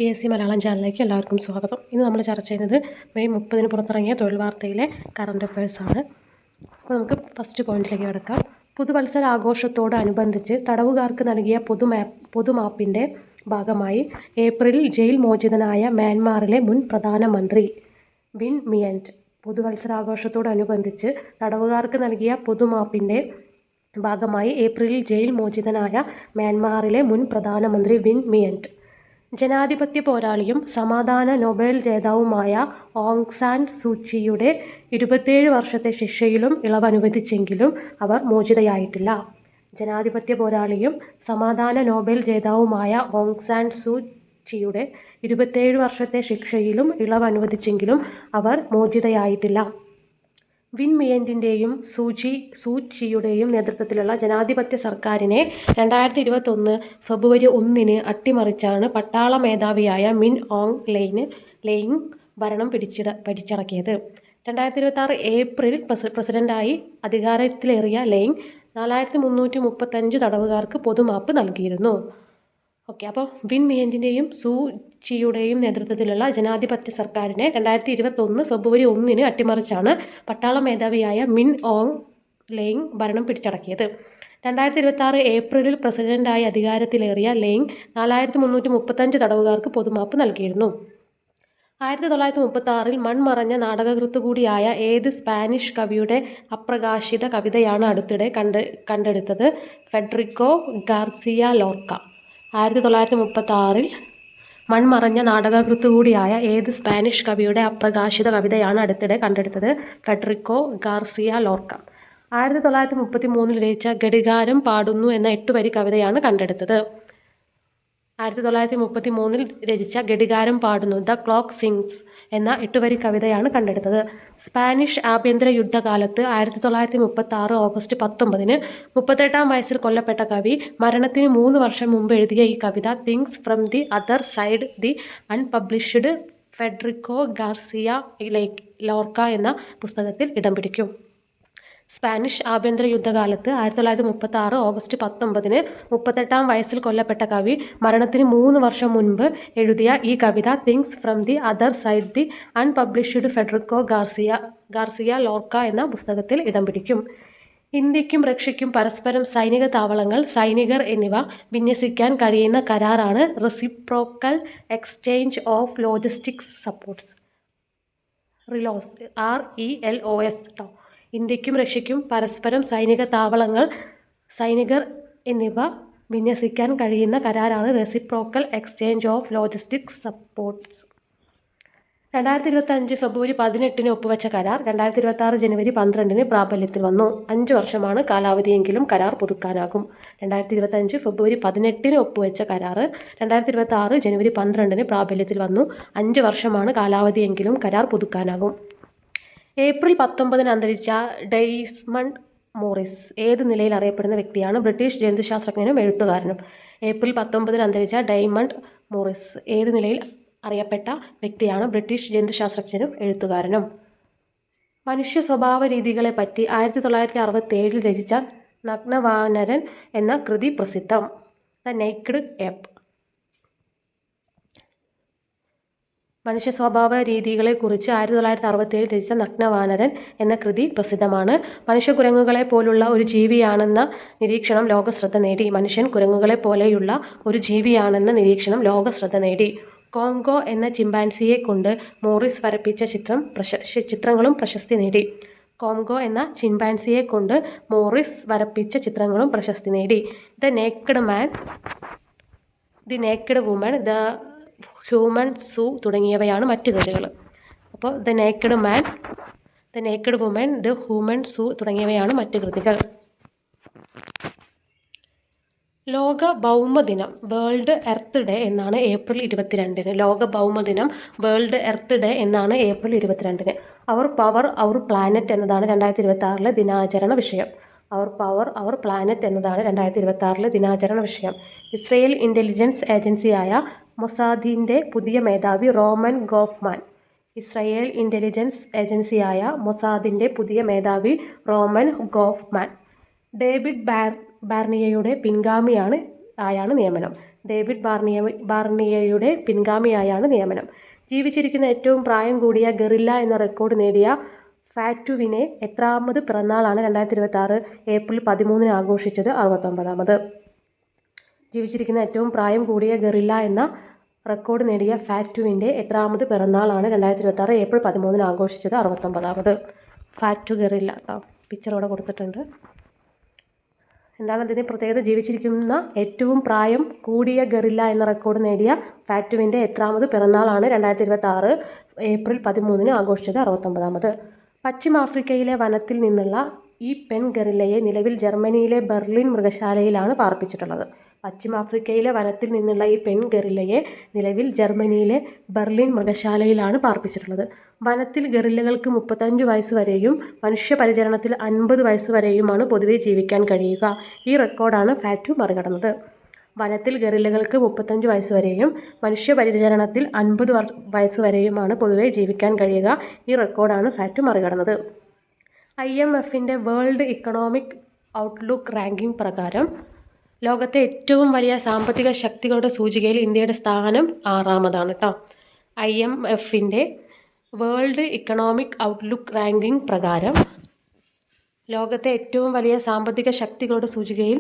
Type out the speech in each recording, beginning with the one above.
PSC Malayalam ചാനലിലേക്ക് എല്ലാവർക്കും സ്വാഗതം. ഇന്ന് നമ്മൾ ചർച്ച ചെയ്യുന്നത് മെയ് 30 പുറത്തിറങ്ങിയ തൊഴിൽ വാർത്തയിലെ കറണ്ട് അഫയേഴ്സാണ്. അപ്പോൾ നമുക്ക് ഫസ്റ്റ് പോയിന്റിലേക്ക് കിടക്കാം. പുതുവത്സര ആഘോഷത്തോടനുബന്ധിച്ച് തടവുകാർക്ക് നൽകിയ പൊതുമാപ്പിൻ്റെ ഭാഗമായി ഏപ്രിലിൽ ജയിൽ മോചിതനായ മ്യാൻമാറിലെ മുൻ പ്രധാനമന്ത്രി വിൻ മിയൻറ്റ് പുതുവത്സരാഘോഷത്തോടനുബന്ധിച്ച് തടവുകാർക്ക് നൽകിയ പൊതുമാപ്പിൻ്റെ ഭാഗമായി ഏപ്രിലിൽ ജയിൽ മോചിതനായ മ്യാൻമാറിലെ മുൻ പ്രധാനമന്ത്രി വിൻ മിയൻറ്റ് ജനാധിപത്യ പോരാളിയും സമാധാന നൊബേൽ ജേതാവുമായ ഓങ് സാൻ സൂചിയുടെ 27 വർഷത്തെ ശിക്ഷയിലും ഇളവ് അനുവദിച്ചെങ്കിലും അവർ മോചിതയായിട്ടില്ല. ജനാധിപത്യ പോരാളിയും സമാധാന നൊബേൽ ജേതാവുമായ ഓങ് സാൻ സൂചിയുടെ 27 വർഷത്തെ ശിക്ഷയിലും ഇളവ് അനുവദിച്ചെങ്കിലും അവർ മോചിതയായിട്ടില്ല. വിൻ മിയൻറ്റിൻ്റെയും സൂചിയുടെയും നേതൃത്വത്തിലുള്ള ജനാധിപത്യ സർക്കാരിനെ 2021 ഫെബ്രുവരി 1 അട്ടിമറിച്ചാണ് പട്ടാള മേധാവിയായ മിൻ ഓങ് ലെയിങ് ഭരണം പിടിച്ചടക്കിയത്. 2026 ഏപ്രിൽ പ്രസിഡന്റായി അധികാരത്തിലേറിയ ലെയിങ് 4335 തടവുകാർക്ക് പൊതുമാപ്പ് നൽകിയിരുന്നു. അപ്പോൾ വിൻ മിയൻറ്റിൻ്റെയും സൂചിയുടെയും നേതൃത്വത്തിലുള്ള ജനാധിപത്യ സർക്കാരിനെ 2021 ഫെബ്രുവരി 1 അട്ടിമറിച്ചാണ് പട്ടാള മേധാവിയായ മിൻ ഓങ് ലെയിങ് ഭരണം പിടിച്ചടക്കിയത്. 2026 ഏപ്രിലിൽ പ്രസിഡന്റായി അധികാരത്തിലേറിയ ലെയിങ് 4335 തടവുകാർക്ക് പൊതുമാപ്പ് നൽകിയിരുന്നു. 1936 മൺമറഞ്ഞ നാടകകൃത്ത് കൂടിയായ ഏത് സ്പാനിഷ് കവിയുടെ അപ്രകാശിത കവിതയാണ് അടുത്തിടെ കണ്ടെടുത്തത്? Federico Garcia Lorca. 1936 മൺമറഞ്ഞ നാടകകൃത്ത് കൂടിയായ ഏത് സ്പാനിഷ് കവിയുടെ അപ്രകാശിത കവിതയാണ് അടുത്തിടെ കണ്ടെടുത്തത്? Federico Garcia Lorca. 1933 രചിച്ച ഘടികാരം പാടുന്നു എന്ന 8 വരി കവിതയാണ് കണ്ടെടുത്തത്. 1933 രചിച്ച ഘടികാരം പാടുന്നു ദ ക്ലോക്ക് സിങ്സ് എന്ന 8 വരി കവിതയാണ് കണ്ടെടുത്തത്. സ്പാനിഷ് ആഭ്യന്തര യുദ്ധകാലത്ത് 1936 ഓഗസ്റ്റ് 19 38-ാം വയസ്സിൽ കൊല്ലപ്പെട്ട കവി മരണത്തിന് 3 വർഷം മുമ്പ് എഴുതിയ ഈ കവിത things from the other side the unpublished Federico Garcia Lorca എന്ന പുസ്തകത്തിൽ ഇടം പിടിക്കും. സ്പാനിഷ് ആഭ്യന്തര യുദ്ധകാലത്ത് 1936 ഓഗസ്റ്റ് 19 38-ാം വയസ്സിൽ കൊല്ലപ്പെട്ട കവി മരണത്തിന് 3 വർഷം മുൻപ് എഴുതിയ ഈ കവിത things from the other side the unpublished Federico Garcia Lorca എന്ന പുസ്തകത്തിൽ ഇടം പിടിക്കും. ഇന്ത്യക്കും റഷ്യയ്ക്കും പരസ്പരം സൈനിക താവളങ്ങൾ, സൈനികർ എന്നിവ വിന്യസിക്കാൻ കഴിയുന്ന കരാറാണ് reciprocal exchange of logistics supports RELOS. ഇന്ത്യക്കും റഷ്യയ്ക്കും പരസ്പരം സൈനിക താവളങ്ങൾ, സൈനികർ എന്നിവ വിന്യസിക്കാൻ കഴിയുന്ന കരാറാണ് reciprocal exchange of logistics supports. 2025 ഫെബ്രുവരി 18 ഒപ്പുവെച്ച കരാർ 2026 ജനുവരി 12 പ്രാബല്യത്തിൽ വന്നു. 5 വർഷമാണ് കാലാവധിയെങ്കിലും കരാർ പുതുക്കാനാകും. 2025 ഫെബ്രുവരി 18 ഒപ്പുവെച്ച കരാർ 2026 ജനുവരി 12 പ്രാബല്യത്തിൽ വന്നു. 5 വർഷമാണ് കാലാവധിയെങ്കിലും കരാർ പുതുക്കാനാകും. ഏപ്രിൽ 19 അന്തരിച്ച ഡെയ്മണ്ട് മോറിസ് ഏത് നിലയിൽ അറിയപ്പെടുന്ന വ്യക്തിയാണ്? ബ്രിട്ടീഷ് ജന്തുശാസ്ത്രജ്ഞനും എഴുത്തുകാരനും. ഏപ്രിൽ 19 അന്തരിച്ച ഡെയ്മണ്ട് മോറിസ് ഏത് നിലയിൽ അറിയപ്പെട്ട വ്യക്തിയാണ്? ബ്രിട്ടീഷ് ജന്തുശാസ്ത്രജ്ഞനും എഴുത്തുകാരനും. മനുഷ്യ സ്വഭാവ രീതികളെപ്പറ്റി 1967 രചിച്ച നഗ്നവാനരൻ എന്ന കൃതി പ്രസിദ്ധം. The naked ape. മനുഷ്യ സ്വഭാവ രീതികളെക്കുറിച്ച് 1967 രചിച്ച നഗ്നവാനരൻ എന്ന കൃതി പ്രസിദ്ധമാണ്. മനുഷ്യ കുരങ്ങുകളെ പോലുള്ള ഒരു ജീവിയാണെന്ന നിരീക്ഷണം ലോകശ്രദ്ധ നേടി. മനുഷ്യൻ കുരങ്ങുകളെ പോലെയുള്ള ഒരു ജീവിയാണെന്ന നിരീക്ഷണം ലോകശ്രദ്ധ നേടി. കോങ്കോ എന്ന ചിമ്പാൻസിയെ കൊണ്ട് മോറിസ് വരപ്പിച്ച ചിത്രങ്ങളും പ്രശസ്തി നേടി. കോങ്കോ എന്ന ചിമ്പാൻസിയെ കൊണ്ട് മോറിസ് വരപ്പിച്ച ചിത്രങ്ങളും പ്രശസ്തി നേടി. The naked man, the naked woman, the human zoo തുടങ്ങിയവയാണ് മറ്റ് കൃതികൾ. അപ്പോൾ the naked man, the naked woman, the human zoo തുടങ്ങിയവയാണ് മറ്റ് കൃതികൾ. ലോക ഭൗമദിനം വേൾഡ് എർത്ത് ഡേ എന്നാണ് ഏപ്രിൽ 22. ലോക ഭൗമദിനം വേൾഡ് എർത്ത് ഡേ എന്നാണ് April 22. Our power our planet എന്നതാണ് 2026 ദിനാചരണ വിഷയം. അവർ പവർ അവർ പ്ലാനറ്റ് എന്നതാണ് 2026 ദിനാചരണ വിഷയം. ഇസ്രയേൽ ഇൻ്റലിജൻസ് ഏജൻസിയായ മൊസാദിൻ്റെ പുതിയ മേധാവി റോമൻ ഗോഫ്മാൻ. ഇസ്രയേൽ ഇൻ്റലിജൻസ് ഏജൻസിയായ മൊസാദിൻ്റെ പുതിയ മേധാവി റോമൻ ഗോഫ്മാൻ. ഡേവിഡ് ബാർണിയയുടെ പിൻഗാമിയാണ് നിയമനം. ഡേവിഡ് ബാർണിയയുടെ പിൻഗാമിയായാണ് നിയമനം. ജീവിച്ചിരിക്കുന്ന ഏറ്റവും പ്രായം കൂടിയ ഗറില്ല എന്ന റെക്കോർഡ് നേടിയ ഫാറ്റുവിനെ എത്രാമത് പിറന്നാളാണ് 2026 ഏപ്രിൽ 13 ആഘോഷിച്ചത്? 69ാമത്. ജീവിച്ചിരിക്കുന്ന ഏറ്റവും പ്രായം കൂടിയ ഗറില്ല എന്ന റെക്കോർഡ് നേടിയ ഫാറ്റുവിൻ്റെ എത്രാമത് പിറന്നാളാണ് 2026 ഏപ്രിൽ 13 ആഘോഷിച്ചത്? 69ാമത്. ഫാറ്റു ഗറില്ല കേട്ടോ, പിക്ചറോടെ കൊടുത്തിട്ടുണ്ട്. എന്താണ് അതിൻ്റെ പ്രത്യേകത? ജീവിച്ചിരിക്കുന്ന ഏറ്റവും പ്രായം കൂടിയ ഗറില്ല എന്ന റെക്കോർഡ് നേടിയ ഫാറ്റുവിൻ്റെ എത്രാമത് പിറന്നാളാണ് 2026 ഏപ്രിൽ 13 ആഘോഷിച്ചത്? 69ാമത്. പശ്ചിമാഫ്രിക്കയിലെ വനത്തിൽ നിന്നുള്ള ഈ പെൺ ഗറില്ലയെ നിലവിൽ ജർമ്മനിയിലെ ബെർലിൻ മൃഗശാലയിലാണ് പാർപ്പിച്ചിട്ടുള്ളത്. പശ്ചിമാഫ്രിക്കയിലെ വനത്തിൽ നിന്നുള്ള ഈ പെൺ ഗറില്ലയെ നിലവിൽ ജർമ്മനിയിലെ ബെർലിൻ മൃഗശാലയിലാണ് പാർപ്പിച്ചിട്ടുള്ളത്. വനത്തിൽ ഗറില്ലകൾക്ക് 35 വയസ്സുവരെയും മനുഷ്യപരിചരണത്തിൽ 50 വയസ്സുവരെയുമാണ് പൊതുവെ ജീവിക്കാൻ കഴിയുക. ഈ റെക്കോർഡാണ് ഫാറ്റു മറികടന്നത്. വനത്തിൽ ഗറില്ലകൾക്ക് 35 വയസ്സുവരെയും മനുഷ്യപരിചരണത്തിൽ 50 വയസ്സുവരെയുമാണ് പൊതുവെ ജീവിക്കാൻ കഴിയുക. ഈ റെക്കോർഡാണ് Fatu മറികടന്നത്. IMFൻ്റെ world economic outlook ranking പ്രകാരം ലോകത്തെ ഏറ്റവും വലിയ സാമ്പത്തിക ശക്തികളുടെ സൂചികയിൽ ഇന്ത്യയുടെ സ്ഥാനം 6ാമതാണ് കേട്ടോ. IMFൻ്റെ വേൾഡ് ഇക്കണോമിക് ഔട്ട്ലുക്ക് റാങ്കിംഗ് പ്രകാരം ലോകത്തെ ഏറ്റവും വലിയ സാമ്പത്തിക ശക്തികളുടെ സൂചികയിൽ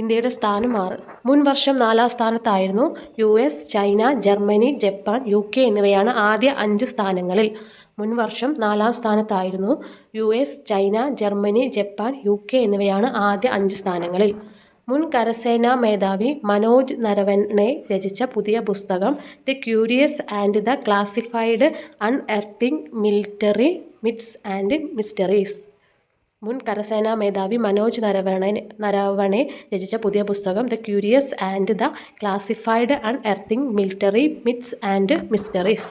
ഇന്ത്യയുടെ സ്ഥാനം 6. മുൻ വർഷം 4ാം സ്ഥാനത്തായിരുന്നു US, China, Germany, Japan, UK എന്നിവയാണ് ആദ്യ 5 സ്ഥാനങ്ങളിൽ. മുൻ വർഷം 4ാം സ്ഥാനത്തായിരുന്നു US, China, Germany, Japan, UK എന്നിവയാണ് ആദ്യ 5 സ്ഥാനങ്ങളിൽ. മുൻ കരസേനാ മേധാവി മനോജ് നരവണെ രചിച്ച പുതിയ പുസ്തകം the curious and the classified unearthing military myths and mysteries. മുൻ കരസേനാ മേധാവി മനോജ് നരവണെ രചിച്ച പുതിയ പുസ്തകം the curious and the classified unearthing military myths and mysteries.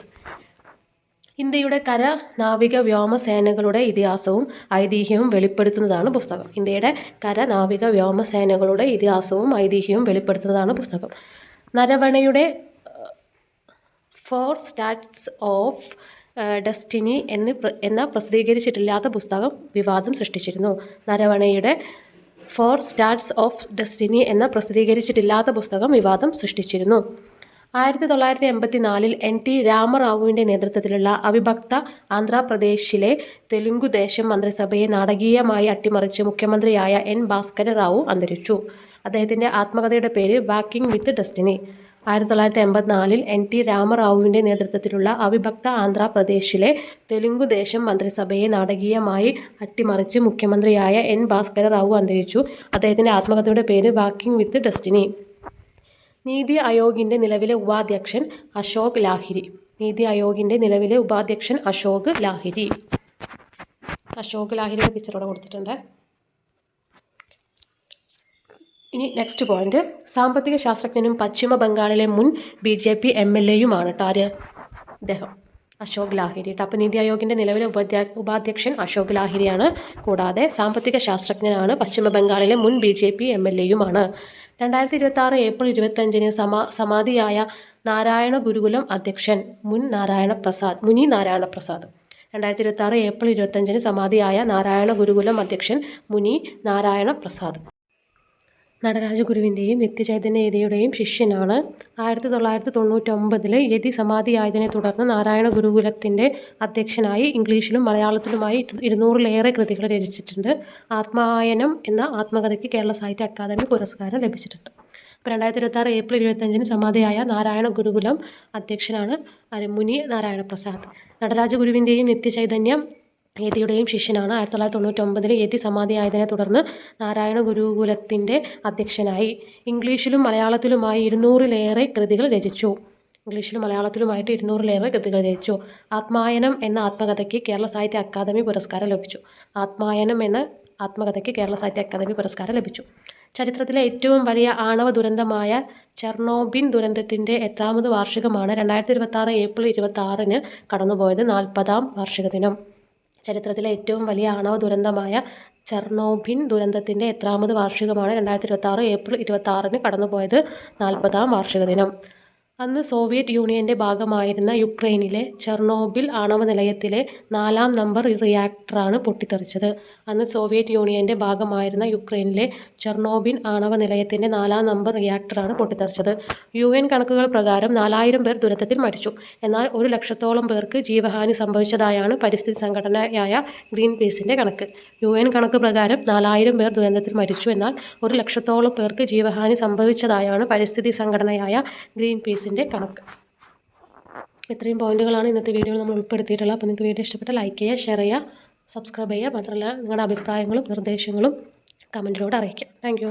ഇന്ത്യയുടെ കര, നാവിക, വ്യോമസേനകളുടെ ഇതിഹാസവും ഐതിഹ്യവും വെളിപ്പെടുത്തുന്നതാണ് പുസ്തകം. ഇന്ത്യയുടെ കര, നാവിക, വ്യോമസേനകളുടെ ഇതിഹാസവും ഐതിഹ്യവും വെളിപ്പെടുത്തുന്നതാണ് പുസ്തകം. നരവണയുടെ 4 സ്റ്റാർസ് ഓഫ് ഡെസ്റ്റിനി എന്ന പ്രസിദ്ധീകരിച്ചിട്ടില്ലാത്ത പുസ്തകം വിവാദം സൃഷ്ടിച്ചിരുന്നു. നരവണയുടെ 4 സ്റ്റാർസ് ഓഫ് ഡെസ്റ്റിനി എന്ന പ്രസിദ്ധീകരിച്ചിട്ടില്ലാത്ത പുസ്തകം വിവാദം സൃഷ്ടിച്ചിരുന്നു. 1984 NT രാമറാവുവിൻ്റെ നേതൃത്വത്തിലുള്ള അവിഭക്ത ആന്ധ്രാപ്രദേശിലെ തെലുങ്കുദേശം മന്ത്രിസഭയെ നാടകീയമായി അട്ടിമറിച്ച് മുഖ്യമന്ത്രിയായ N. ഭാസ്കര റാവു അന്തരിച്ചു. അദ്ദേഹത്തിൻ്റെ ആത്മകഥയുടെ പേര് വാക്കിംഗ് വിത്ത് ഡെസ്റ്റിനി. 1984 NT രാമറാവുവിൻ്റെ നേതൃത്വത്തിലുള്ള അവിഭക്ത ആന്ധ്രാപ്രദേശിലെ തെലുങ്കുദേശം മന്ത്രിസഭയെ നാടകീയമായി അട്ടിമറിച്ച് മുഖ്യമന്ത്രിയായ N. ഭാസ്കര റാവു അന്തരിച്ചു. അദ്ദേഹത്തിൻ്റെ ആത്മകഥയുടെ പേര് വാക്കിംഗ് വിത്ത് ഡെസ്റ്റിനി. നീതി ആയോഗിൻ്റെ നിലവിലെ ഉപാധ്യക്ഷൻ അശോക് ലാഹിരി. നീതി ആയോഗിൻ്റെ നിലവിലെ ഉപാധ്യക്ഷൻ അശോക് ലാഹിരി. അശോക് ലാഹിരിയുടെ പിക്ചറോടെ കൊടുത്തിട്ടുണ്ട്. ഇനി നെക്സ്റ്റ് പോയിന്റ്, സാമ്പത്തിക ശാസ്ത്രജ്ഞനും പശ്ചിമ ബംഗാളിലെ മുൻ BJP MLA-യുമാണ് ആര്? ഇദ്ദേഹം അശോക് ലാഹിരി. അപ്പോൾ നീതി ആയോഗിൻ്റെ നിലവിലെ ഉപാധ്യക്ഷൻ അശോക് ലാഹിരിയാണ്. കൂടാതെ സാമ്പത്തിക ശാസ്ത്രജ്ഞനാണ്, പശ്ചിമ ബംഗാളിലെ മുൻ BJP MLA-യുമാണ്. 2026 ഏപ്രിൽ 25 സമാധിയായ നാരായണ ഗുരുകുലം അധ്യക്ഷൻ മുനി നാരായണ പ്രസാദ്. 2026 ഏപ്രിൽ 25 സമാധിയായ നാരായണ ഗുരുകുലം അധ്യക്ഷൻ മുനി നാരായണ പ്രസാദ് നടരാജഗുരുവിൻ്റെയും നിത്യചൈതന്യയതിയുടെയും ശിഷ്യനാണ്. 1999 യതി സമാധിയായതിനെ തുടർന്ന് നാരായണ ഗുരുകുലത്തിൻ്റെ അധ്യക്ഷനായി. ഇംഗ്ലീഷിലും മലയാളത്തിലുമായി 200-ലേറെ കൃതികൾ രചിച്ചിട്ടുണ്ട്. ആത്മായനം എന്ന ആത്മകഥയ്ക്ക് കേരള സാഹിത്യ അക്കാദമി പുരസ്കാരം ലഭിച്ചിട്ടുണ്ട്. അപ്പോൾ 2026 ഏപ്രിൽ 25 സമാധിയായ നാരായണ ഗുരുകുലം അധ്യക്ഷനാണ് മുനി നാരായണ പ്രസാദ്. നടരാജഗുരുവിൻ്റെയും നിത്യചൈതന്യം യതിയുടെയും ശിഷ്യനാണ്. 1999 യതി സമാധിയായതിനെ തുടർന്ന് നാരായണ ഗുരുകുലത്തിൻ്റെ അധ്യക്ഷനായി. ഇംഗ്ലീഷിലും മലയാളത്തിലുമായി 200-ലേറെ കൃതികൾ രചിച്ചു. ആത്മായനം എന്ന ആത്മകഥയ്ക്ക് കേരള സാഹിത്യ അക്കാദമി പുരസ്കാരം ലഭിച്ചു. ആത്മായനം എന്ന ആത്മകഥയ്ക്ക് കേരള സാഹിത്യ അക്കാദമി പുരസ്കാരം ലഭിച്ചു. ചരിത്രത്തിലെ ഏറ്റവും വലിയ ആണവ ദുരന്തമായ ചെർണോബിൽ ദുരന്തത്തിൻ്റെ എത്രാമത് വാർഷികമാണ് 2026 ഏപ്രിൽ 26 കടന്നുപോയത്? 40ാം വാർഷിക ദിനം. ചരിത്രത്തിലെ ഏറ്റവും വലിയ ആണവ ദുരന്തമായ ചെർണോബിൽ ദുരന്തത്തിൻ്റെ എത്രാമത് വാർഷികമാണ് 2026 ഏപ്രിൽ 26 കടന്നുപോയത്? 40ാം വാർഷിക ദിനം. അന്ന് സോവിയറ്റ് യൂണിയൻ്റെ ഭാഗമായിരുന്ന യുക്രൈനിലെ ചെർണോബിൽ ആണവ നിലയത്തിലെ 4-ാം നമ്പർ റിയാക്ടറാണ് പൊട്ടിത്തെറിച്ചത്. അന്ന് സോവിയറ്റ് യൂണിയൻ്റെ ഭാഗമായിരുന്ന യുക്രൈനിലെ ചെർണോബിൽ ആണവ നിലയത്തിൻ്റെ 4-ാം നമ്പർ റിയാക്ടറാണ് പൊട്ടിത്തെറിച്ചത്. UN കണക്കുകൾ പ്രകാരം 4000 പേർ ദുരന്തത്തിൽ മരിച്ചു. എന്നാൽ 1 ലക്ഷത്തോളം പേർക്ക് ജീവഹാനി സംഭവിച്ചതായാണ് പരിസ്ഥിതി സംഘടനയായ ഗ്രീൻപീസിൻ്റെ കണക്ക്. UN കണക്ക് പ്രകാരം 4000 പേർ ദുരന്തത്തിൽ മരിച്ചു. എന്നാൽ 1 ലക്ഷത്തോളം പേർക്ക് ജീവഹാനി സംഭവിച്ചതായാണ് പരിസ്ഥിതി സംഘടനയായ ഗ്രീൻപീസിൻ്റെ കണക്ക്. ഇത്രയും പോയിന്റുകളാണ് ഇന്നത്തെ വീഡിയോയിൽ നമ്മൾ ഉൾപ്പെടുത്തിയിട്ടുള്ളത്. അപ്പോൾ നിങ്ങൾക്ക് വീഡിയോ ഇഷ്ടപ്പെട്ടാൽ ലൈക്ക് ചെയ്യുക, ഷെയർ ചെയ്യുക, സബ്സ്ക്രൈബ് ചെയ്യുക. മാത്രമല്ല നിങ്ങളുടെ അഭിപ്രായങ്ങളും നിർദ്ദേശങ്ങളും കമൻറ്റിലൂടെ അറിയിക്കുക. താങ്ക്